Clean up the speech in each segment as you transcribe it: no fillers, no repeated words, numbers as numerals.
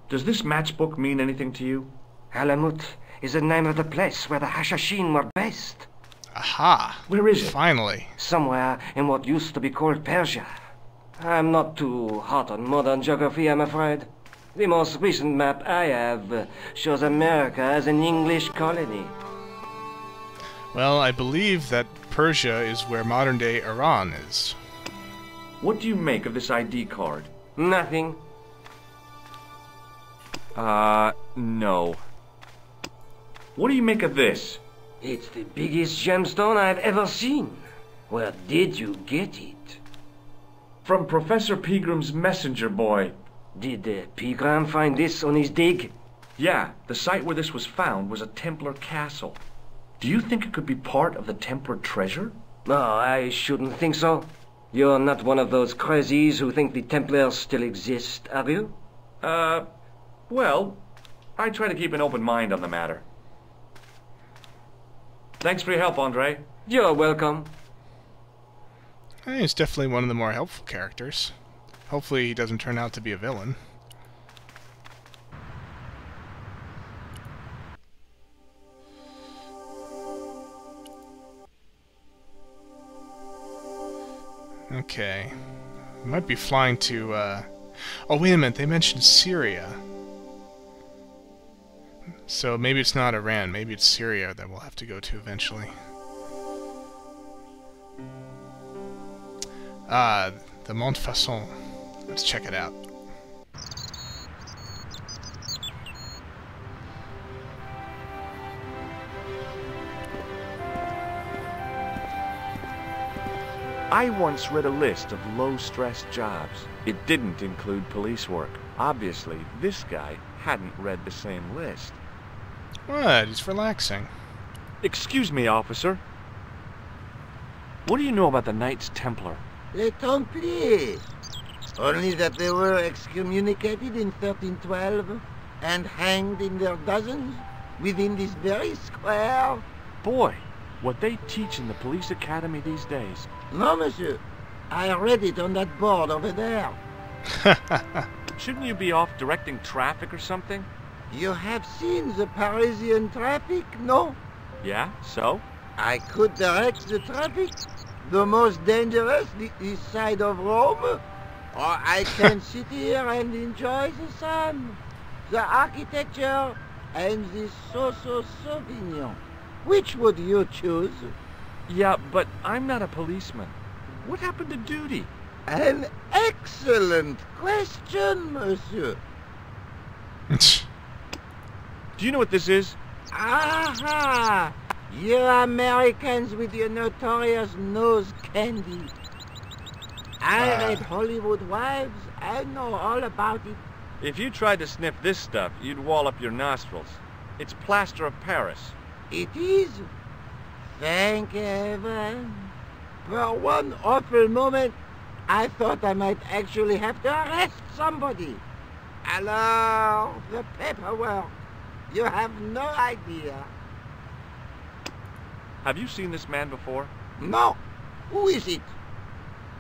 Does this matchbook mean anything to you? Alamut is the name of the place where the Hashashin were based. Aha! Where is it? Finally. Somewhere in what used to be called Persia. I'm not too hot on modern geography, I'm afraid. The most recent map I have shows America as an English colony. Well, I believe that Persia is where modern-day Iran is. What do you make of this ID card? Nothing. No. What do you make of this? It's the biggest gemstone I've ever seen. Where did you get it? From Professor Pegram's messenger boy. Did Pegram find this on his dig? Yeah, the site where this was found was a Templar castle. Do you think it could be part of the Templar treasure? No, I shouldn't think so. You're not one of those crazies who think the Templars still exist, are you? Well, I try to keep an open mind on the matter. Thanks for your help, Andre. You're welcome. He's definitely one of the more helpful characters. Hopefully he doesn't turn out to be a villain. Okay. We might be flying to, Oh, wait a minute, they mentioned Syria. So maybe it's not Iran, maybe it's Syria that we'll have to go to eventually. The Montfaucon. Let's check it out. I once read a list of low-stress jobs. It didn't include police work. Obviously, this guy hadn't read the same list. What? He's relaxing. Excuse me, officer. What do you know about the Knights Templar? Les Templiers. Only that they were excommunicated in 1312 and hanged in their dozens within this very square. Boy, what they teach in the police academy these days. No, monsieur. I read it on that board over there. Shouldn't you be off directing traffic or something? You have seen the Parisian traffic, no? Yeah, so? I could direct the traffic. The most dangerous, the east side of Rome. Or I can sit here and enjoy the sun, the architecture, and the so-so Sauvignon. Which would you choose? Yeah, but I'm not a policeman. What happened to duty? An excellent question, monsieur. Do you know what this is? Aha! You Americans with your notorious nose candy. I read Hollywood Wives. I know all about it. If you tried to sniff this stuff, you'd wall up your nostrils. It's plaster of Paris. It is. Thank heaven. For one awful moment, I thought I might actually have to arrest somebody. Alors, the paperwork. You have no idea. Have you seen this man before? No. Who is it?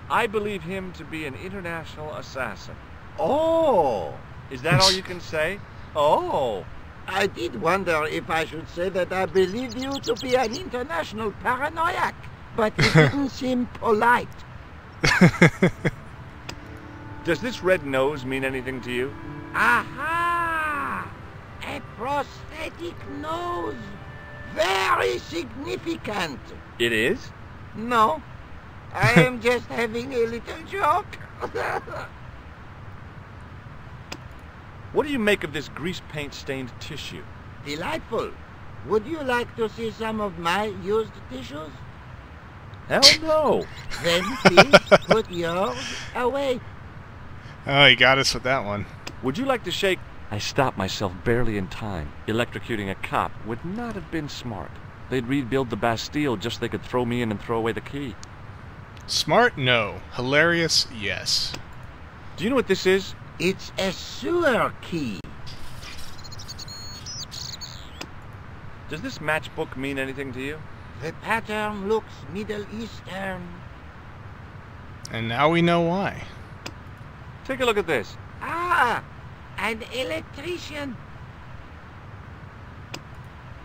I believe him to be an international assassin. Oh. Is that all you can say? Oh. I did wonder if I should say that I believe you to be an international paranoiac, but it didn't seem polite. Does this red nose mean anything to you? Aha! A prosthetic nose. Very significant. It is? No, I am just having a little joke. What do you make of this grease paint stained tissue? Delightful. Would you like to see some of my used tissues? Hell no. Then please put yours away. Oh, he got us with that one. Would you like to shake? I stopped myself barely in time. Electrocuting a cop would not have been smart. They'd rebuild the Bastille just so they could throw me in and throw away the key. Smart? No. Hilarious? Yes. Do you know what this is? It's a sewer key. Does this matchbook mean anything to you? The pattern looks Middle Eastern. And now we know why. Take a look at this. Ah! an electrician.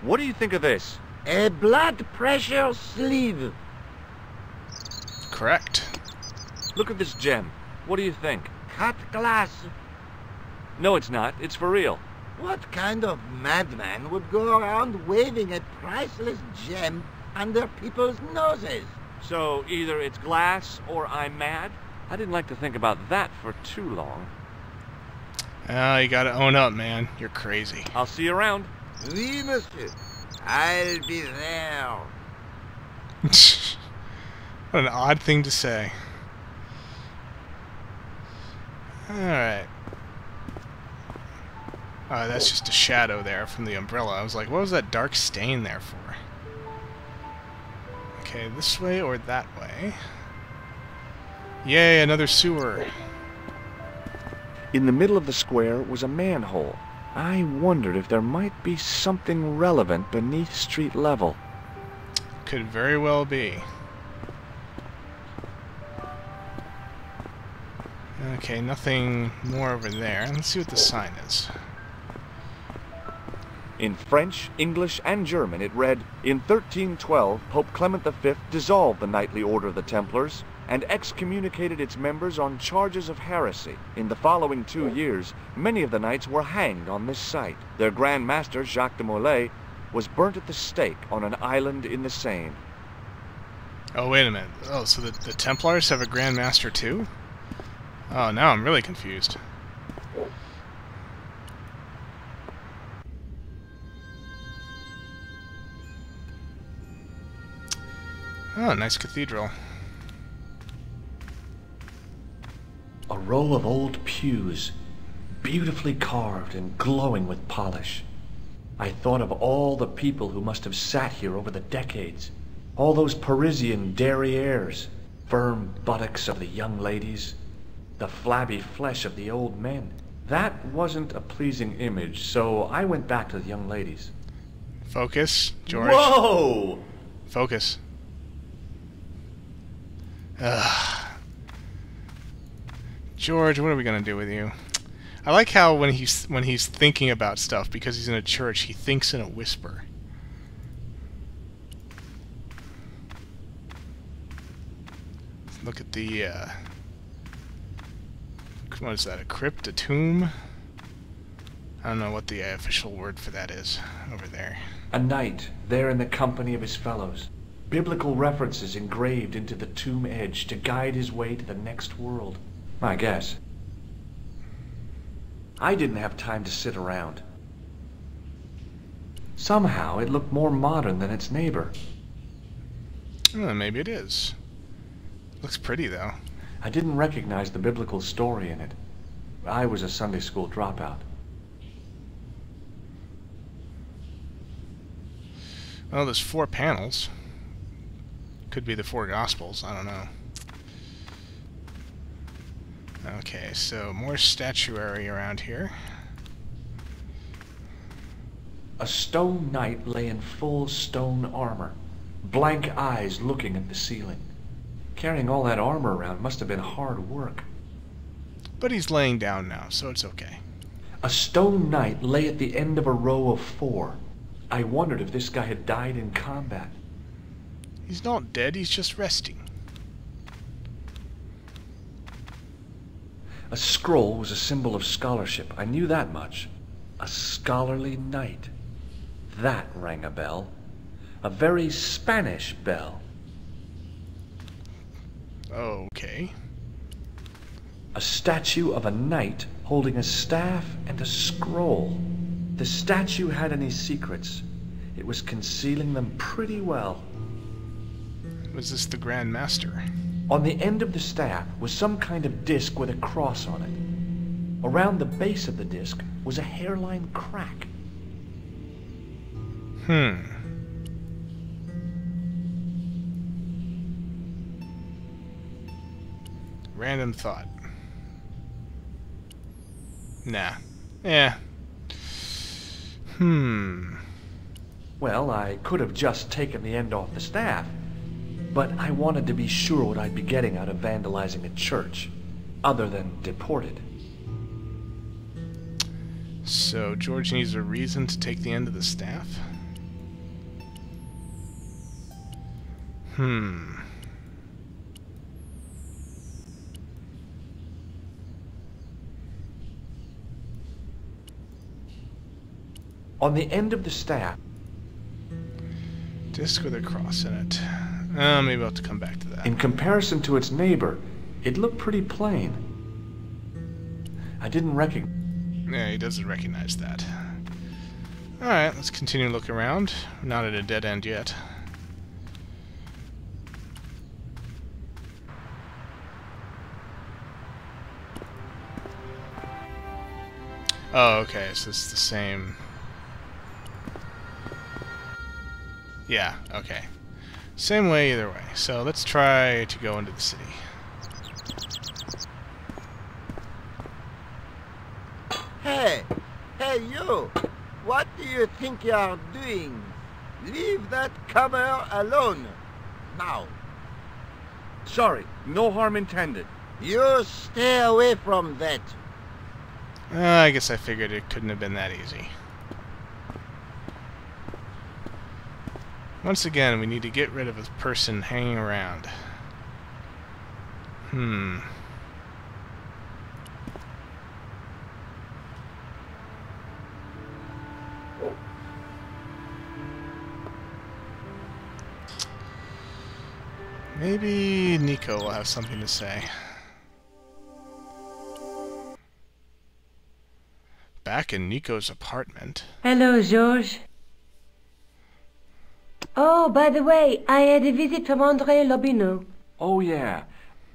What do you think of this? A blood pressure sleeve. Correct. Look at this gem. What do you think? Cut glass. No, it's not. It's for real. What kind of madman would go around waving a priceless gem under people's noses? So either it's glass or I'm mad? I didn't like to think about that for too long. Oh, you gotta own up, man. You're crazy. I'll see you around. Oui, monsieur. I'll be there. What an odd thing to say. Alright. Oh, that's just a shadow there from the umbrella. I was like, what was that dark stain there for? Okay, this way or that way? Yay, another sewer. In the middle of the square was a manhole. I wondered if there might be something relevant beneath street level. Could very well be. Okay, nothing more over there. Let's see what the sign is. In French, English, and German it read, "In 1312, Pope Clement V dissolved the knightly order of the Templars and excommunicated its members on charges of heresy. In the following 2 years, many of the knights were hanged on this site. Their Grand Master, Jacques de Molay, was burnt at the stake on an island in the Seine." Oh, wait a minute. Oh, so the Templars have a Grand Master too? Oh, now I'm really confused. Oh, nice cathedral. A row of old pews, beautifully carved and glowing with polish. I thought of all the people who must have sat here over the decades. All those Parisian derrieres, firm buttocks of the young ladies, the flabby flesh of the old men. That wasn't a pleasing image, so I went back to the young ladies. Focus, George. Whoa! Focus. Ugh. George, what are we gonna do with you? I like how when he's thinking about stuff, because he's in a church, he thinks in a whisper. Let's look at the what is that? A crypt? A tomb? I don't know what the official word for that is over there. A knight, there in the company of his fellows. Biblical references engraved into the tomb edge to guide his way to the next world. I guess. I didn't have time to sit around. Somehow it looked more modern than its neighbor. Well, maybe it is. Looks pretty, though. I didn't recognize the biblical story in it. I was a Sunday school dropout. Well, there's 4 panels. Could be the 4 Gospels, I don't know. Okay, so more statuary around here. A stone knight lay in full stone armor, blank eyes looking at the ceiling. Carrying all that armor around must have been hard work. But he's laying down now, so it's okay. A stone knight lay at the end of a row of 4. I wondered if this guy had died in combat. He's not dead, he's just resting. A scroll was a symbol of scholarship. I knew that much. A scholarly knight. That rang a bell. A very Spanish bell. Okay. A statue of a knight holding a staff and a scroll. The statue had any secrets. It was concealing them pretty well. Was this the Grand Master? On the end of the staff was some kind of disc with a cross on it. Around the base of the disc was a hairline crack. Random thought. Nah. Yeah. Well, I could have just taken the end off the staff, but I wanted to be sure what I'd be getting out of vandalizing a church, other than deported. So George needs a reason to take the end of the staff? On the end of the staff. Disc with a cross in it. Maybe I'll have to come back to that. In comparison to its neighbor, it looked pretty plain. I didn't recognize. Yeah, he doesn't recognize that. Alright, let's continue to look around. We're not at a dead end yet. Oh, okay, so it's the same. Yeah, okay. Same way either way. So let's try to go into the city. Hey! Hey, you! What do you think you are doing? Leave that cover alone. Now. Sorry, no harm intended. You stay away from that. I guess I figured it couldn't have been that easy. Once again, we need to get rid of a person hanging around. Maybe Nico will have something to say. Back in Nico's apartment. Hello, Georges. Oh, by the way, I had a visit from André Lobineau. Oh, yeah.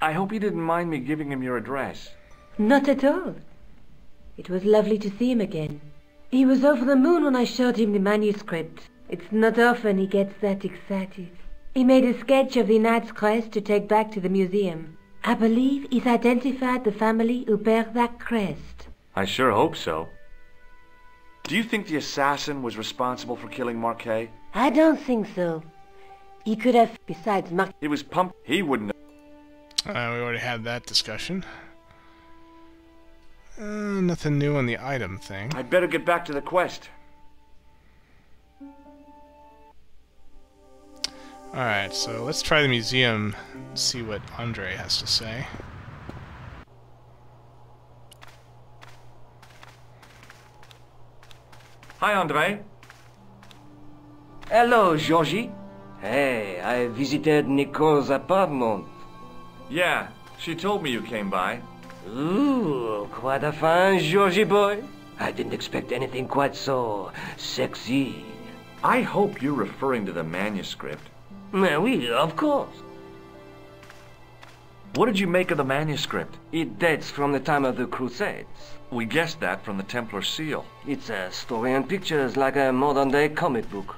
I hope you didn't mind me giving him your address. Not at all. It was lovely to see him again. He was over the moon when I showed him the manuscript. It's not often he gets that excited. He made a sketch of the knight's crest to take back to the museum. I believe he's identified the family who bear that crest. I sure hope so. Do you think the assassin was responsible for killing Marquet? I don't think so. He could have, besides Marquet. He was pumped. He wouldn't have. We already had that discussion. Nothing new on the item thing. I'd better get back to the quest. Alright, so let's try the museum, see what Andre has to say. Hi, Andre. Hello, Georgie. Hey, I visited Nicole's apartment. Yeah, she told me you came by. Ooh, quite a fine Georgie boy. I didn't expect anything quite so sexy. I hope you're referring to the manuscript. Oui, of course. What did you make of the manuscript? It dates from the time of the Crusades. We guessed that from the Templar seal. It's a story and pictures like a modern-day comic book.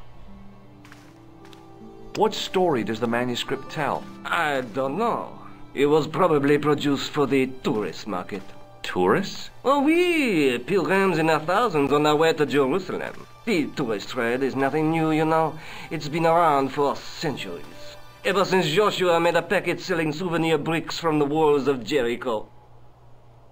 What story does the manuscript tell? I don't know. It was probably produced for the tourist market. Tourists? Oh, oui, pilgrims in their thousands on their way to Jerusalem. The tourist trade is nothing new, you know. It's been around for centuries. Ever since Joshua made a packet selling souvenir bricks from the walls of Jericho.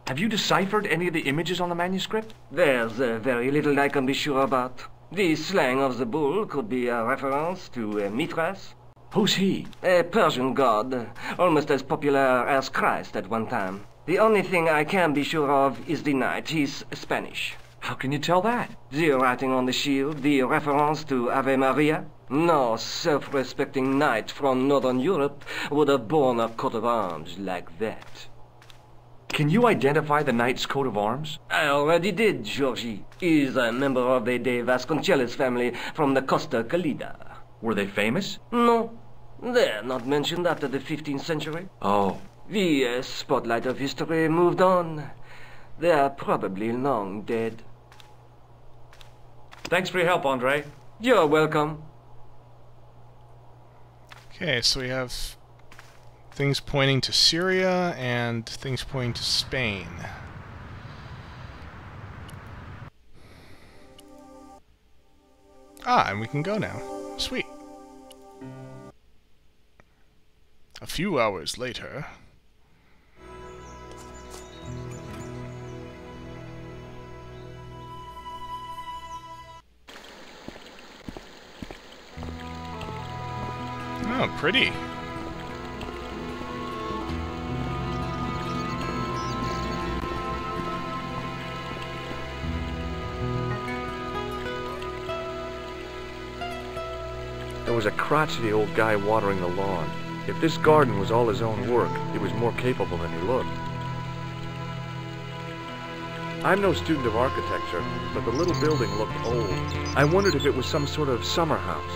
Have you deciphered any of the images on the manuscript? There's very little I can be sure about. The slang of the bull could be a reference to Mithras. Who's he? A Persian god, almost as popular as Christ at one time. The only thing I can be sure of is the knight. He's Spanish. How can you tell that? The writing on the shield, the reference to Ave Maria. No self-respecting knight from Northern Europe would have borne a coat of arms like that. Can you identify the knight's coat of arms? I already did, Georgie. He's a member of the De Vasconcelos family from the Costa Calida. Were they famous? No, they're not mentioned after the 15th century. Oh. The spotlight of history moved on. They're probably long dead. Thanks for your help, Andre. You're welcome. Okay, so we have things pointing to Syria and things pointing to Spain. Ah, and we can go now. Sweet. A few hours later... Oh, pretty. There was a crotchety old guy watering the lawn. If this garden was all his own work, he was more capable than he looked. I'm no student of architecture, but the little building looked old. I wondered if it was some sort of summer house.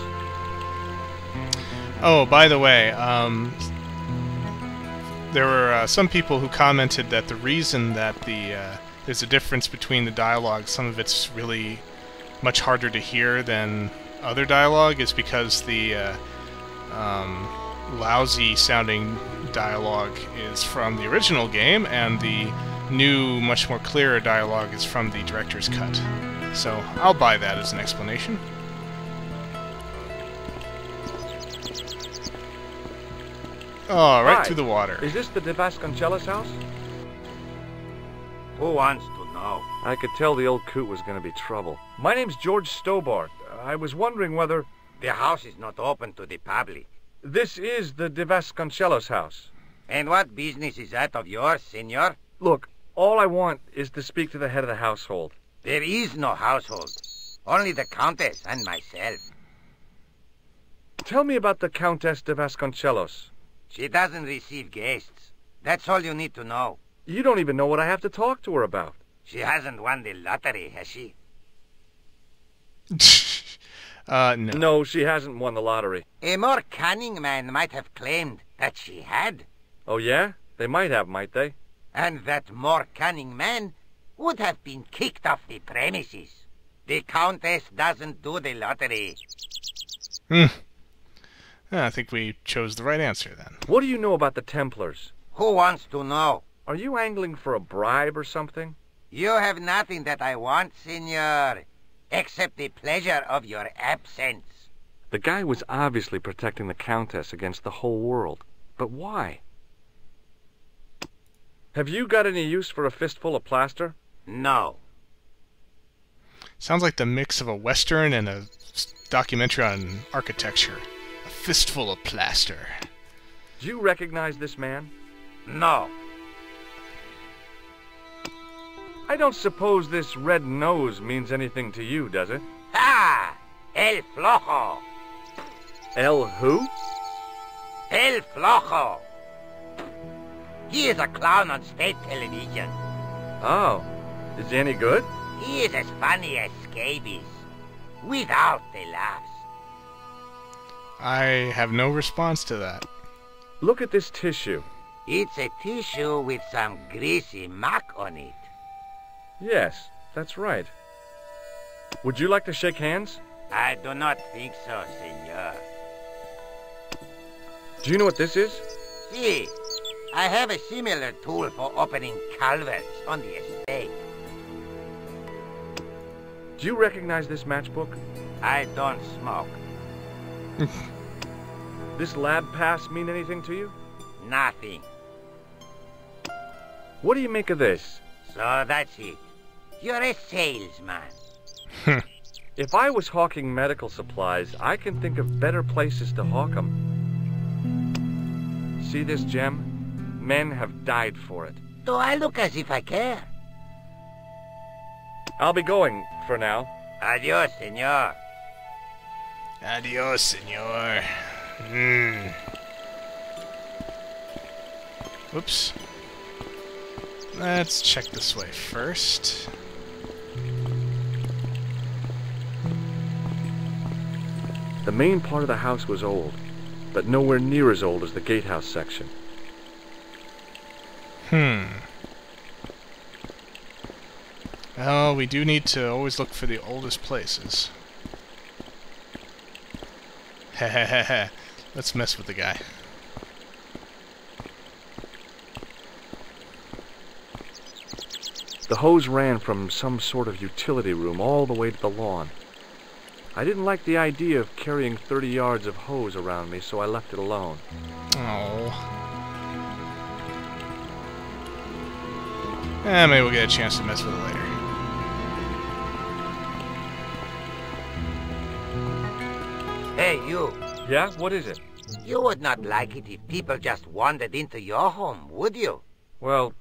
Oh, by the way, there were some people who commented that the reason that there's a difference between the dialogue, some of it's really much harder to hear than other dialogue, is because the lousy-sounding dialogue is from the original game, and the new, much more clearer dialogue is from the director's cut. So I'll buy that as an explanation. Oh, right Hi. through the water. Is this the De Vasconcellos house? Who wants to know? I could tell the old coot was going to be trouble. My name's George Stobart. I was wondering whether... The house is not open to the public. This is the De Vasconcellos house. And what business is that of yours, senor? Look, all I want is to speak to the head of the household. There is no household. Only the Countess and myself. Tell me about the Countess de Vasconcellos. She doesn't receive guests. That's all you need to know. You don't even know what I have to talk to her about. She hasn't won the lottery, has she? No. No, she hasn't won the lottery. A more cunning man might have claimed that she had. Oh, yeah? They might have, might they? And that more cunning man would have been kicked off the premises. The Countess doesn't do the lottery. I think we chose the right answer then. What do you know about the Templars? Who wants to know? Are you angling for a bribe or something? You have nothing that I want, senor, except the pleasure of your absence. The guy was obviously protecting the Countess against the whole world. But why? Have you got any use for a fistful of plaster? No. Sounds like the mix of a western and a documentary on architecture. A fistful of plaster. Do you recognize this man? No. I don't suppose this red nose means anything to you, does it? Ah! El Flojo! El who? El Flojo! He is a clown on state television. Oh. Is he any good? He is as funny as scabies, without the laughs. I have no response to that. Look at this tissue. It's a tissue with some greasy muck on it. Yes, that's right. Would you like to shake hands? I do not think so, senor. Do you know what this is? See, I have a similar tool for opening culverts on the estate. Do you recognize this matchbook? I don't smoke. This lab pass mean anything to you? Nothing. What do you make of this? So that's it. You're a salesman. If I was hawking medical supplies, I can think of better places to hawk them. See this gem? Men have died for it. Do I look as if I care? I'll be going for now. Adios, senor. Adios, senor. Whoops. Let's check this way first. The main part of the house was old, but nowhere near as old as the gatehouse section. Well, we do need to always look for the oldest places. Hehehe. Let's mess with the guy. The hose ran from some sort of utility room all the way to the lawn. I didn't like the idea of carrying 30 yards of hose around me, so I left it alone. Oh. Maybe we'll get a chance to mess with it later. Hey, you. Yeah? What is it? You would not like it if people just wandered into your home, would you? Well,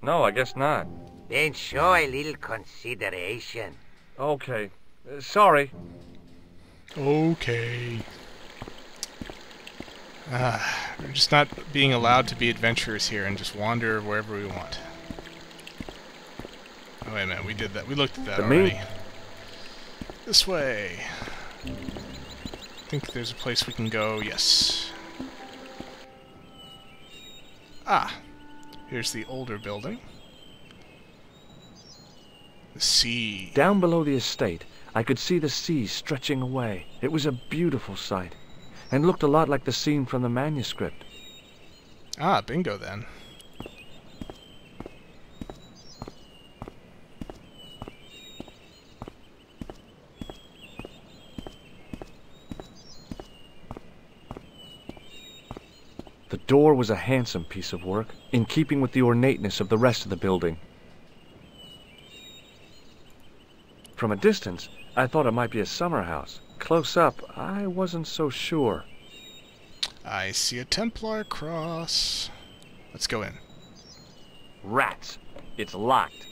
no, I guess not. Then show a little consideration. Okay. Sorry. Okay. We're just not being allowed to be adventurers here and just wander wherever we want. Oh, wait a minute, we did that. We looked at that already. This way. I think there's a place we can go, yes. Ah, here's the older building. The sea. Down below the estate, I could see the sea stretching away. It was a beautiful sight, and looked a lot like the scene from the manuscript. Ah, bingo then. The door was a handsome piece of work, in keeping with the ornateness of the rest of the building. From a distance, I thought it might be a summer house. Close up, I wasn't so sure. I see a Templar cross. Let's go in. Rats! It's locked.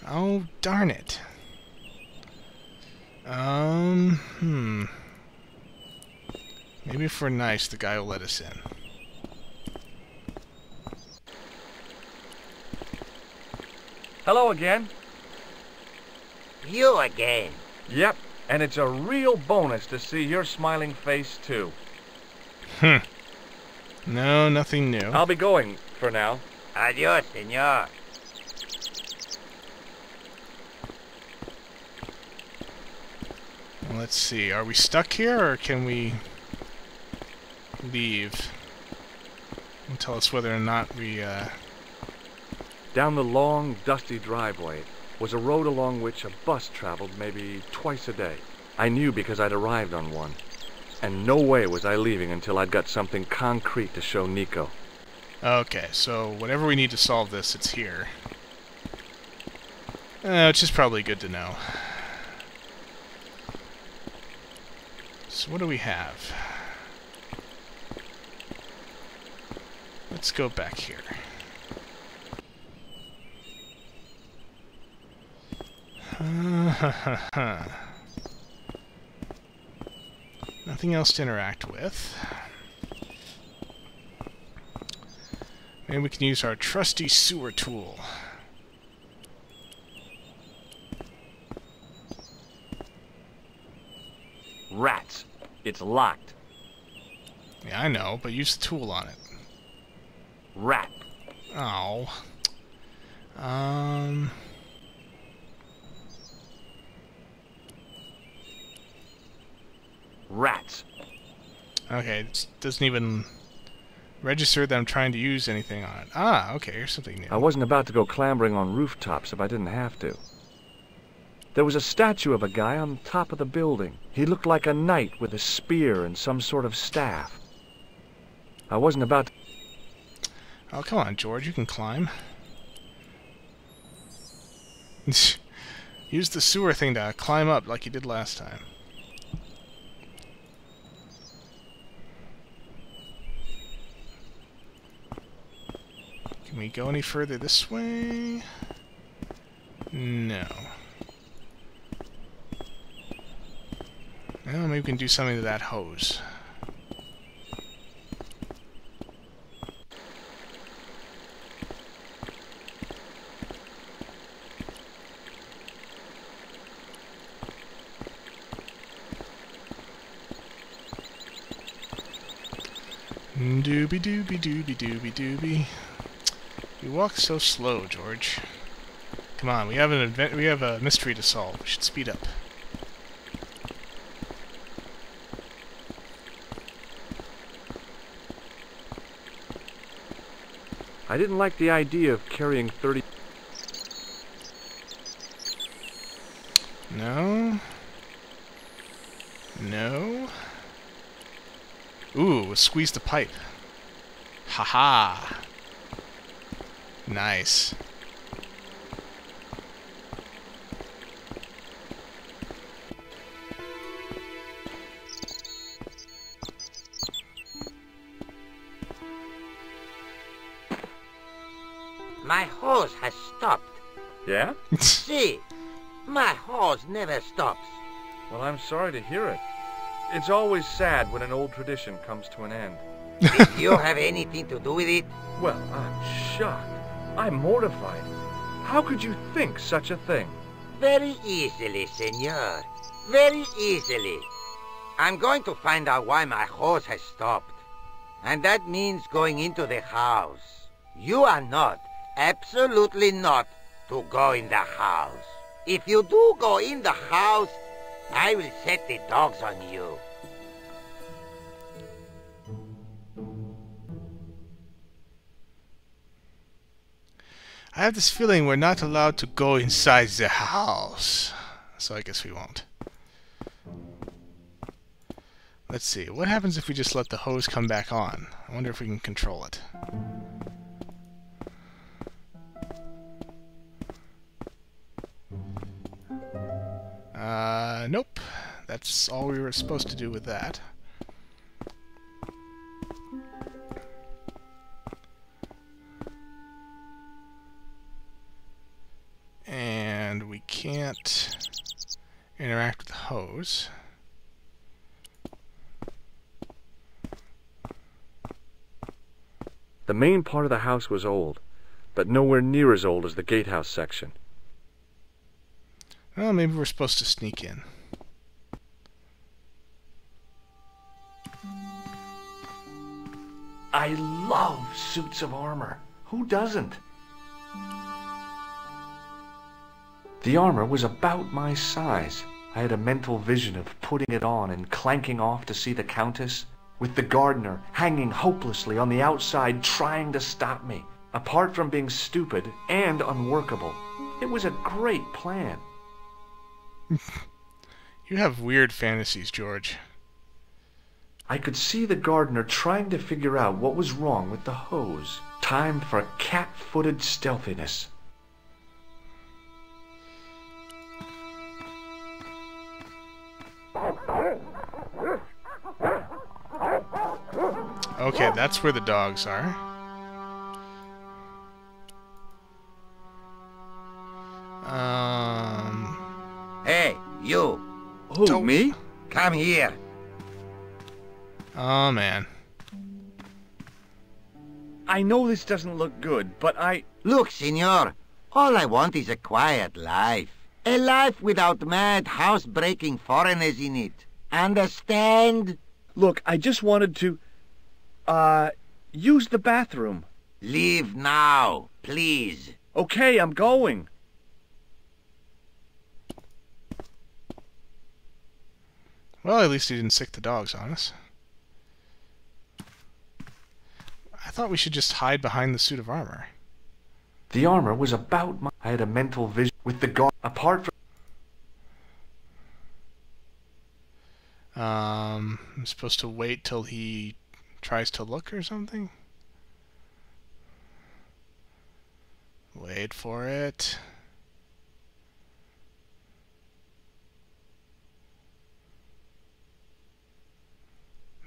Oh, darn it. Maybe if we're nice, the guy will let us in. Hello again. You again. Yep, and it's a real bonus to see your smiling face, too. No, nothing new. I'll be going for now. Adios, senor. Let's see, are we stuck here, or can we leave? And tell us whether or not we, Down the long, dusty driveway was a road along which a bus traveled maybe twice a day. I knew because I'd arrived on one. And no way was I leaving until I'd got something concrete to show Nico. Okay, so whatever we need to solve this, it's here. Which is probably good to know. So what do we have? Let's go back here. Nothing else to interact with. Maybe we can use our trusty sewer tool. Rats! It's locked. Yeah, I know, but use the tool on it. Rat! Oh. Rats! Okay, it doesn't even register that I'm trying to use anything on it. Ah, okay, here's something new. I wasn't about to go clambering on rooftops if I didn't have to. There was a statue of a guy on top of the building. He looked like a knight with a spear and some sort of staff. I wasn't about to... Oh, come on, George, you can climb. Use the sewer thing to climb up like you did last time. Can we go any further this way? No. Well, maybe we can do something to that hose. Doobie doobie doobie doobie doobie. You walk so slow, George. Come on, we have a mystery to solve. We should speed up. I didn't like the idea of carrying 30... No. No. Ooh, squeeze the pipe. Haha. Nice. my hose has stopped. Yeah? See, my hose never stops. Well, I'm sorry to hear it. It's always sad when an old tradition comes to an end. Did you have anything to do with it? Well, I'm shocked. I'm mortified. How could you think such a thing? Very easily, senor. Very easily. I'm going to find out why my hose has stopped. And that means going into the house. You are not, absolutely not, to go in the house. If you do go in the house, I will set the dogs on you. I have this feeling we're not allowed to go inside the house. So I guess we won't. Let's see. What happens if we just let the hose come back on? I wonder if we can control it. Nope. That's all we were supposed to do with that. And we can't interact with the hose. The main part of the house was old, but nowhere near as old as the gatehouse section. Well, maybe we're supposed to sneak in. I love suits of armor. Who doesn't? The armor was about my size. I had a mental vision of putting it on and clanking off to see the Countess, with the gardener hanging hopelessly on the outside trying to stop me. Apart from being stupid and unworkable, it was a great plan. You have weird fantasies, George. I could see the gardener trying to figure out what was wrong with the hose. Time for cat-footed stealthiness. Okay, that's where the dogs are. Hey, you. Who, me? Come here. Oh, man. I know this doesn't look good, but Look, senor. All I want is a quiet life. A life without mad, house-breaking foreigners in it. Understand? Look, I just wanted to, use the bathroom. Leave now, please. Okay, I'm going. Well, at least he didn't sick the dogs on us. I thought we should just hide behind the suit of armor. The armor was about my... I had a mental vision with the guard... Apart from... I'm supposed to wait till he tries to look or something? Wait for it.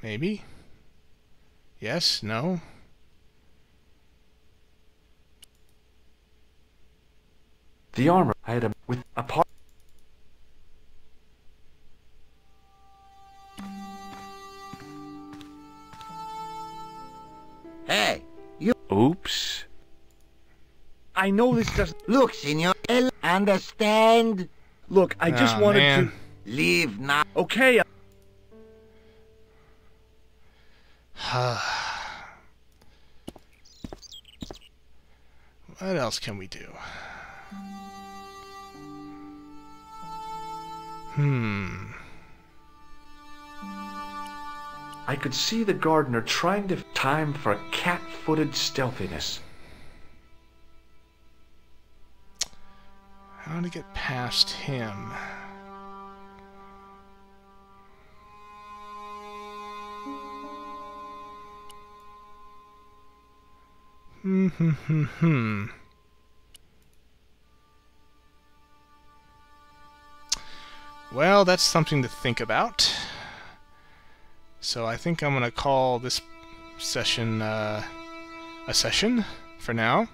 Maybe? Yes? No? The armor I had a... with a part... Hey, you... Oops. I know this doesn't... Look, senor. Understand? Look, I just Aw, wanted man. to... Leave now. Okay, What else can we do? I could see the gardener trying to... Time for cat-footed stealthiness. How to get past him? Well, that's something to think about. So I think I'm going to call this session a session for now.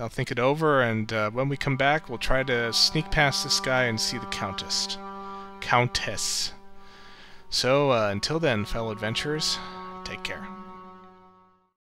I'll think it over, and when we come back, we'll try to sneak past this guy and see the Countess. So, until then, fellow adventurers, take care.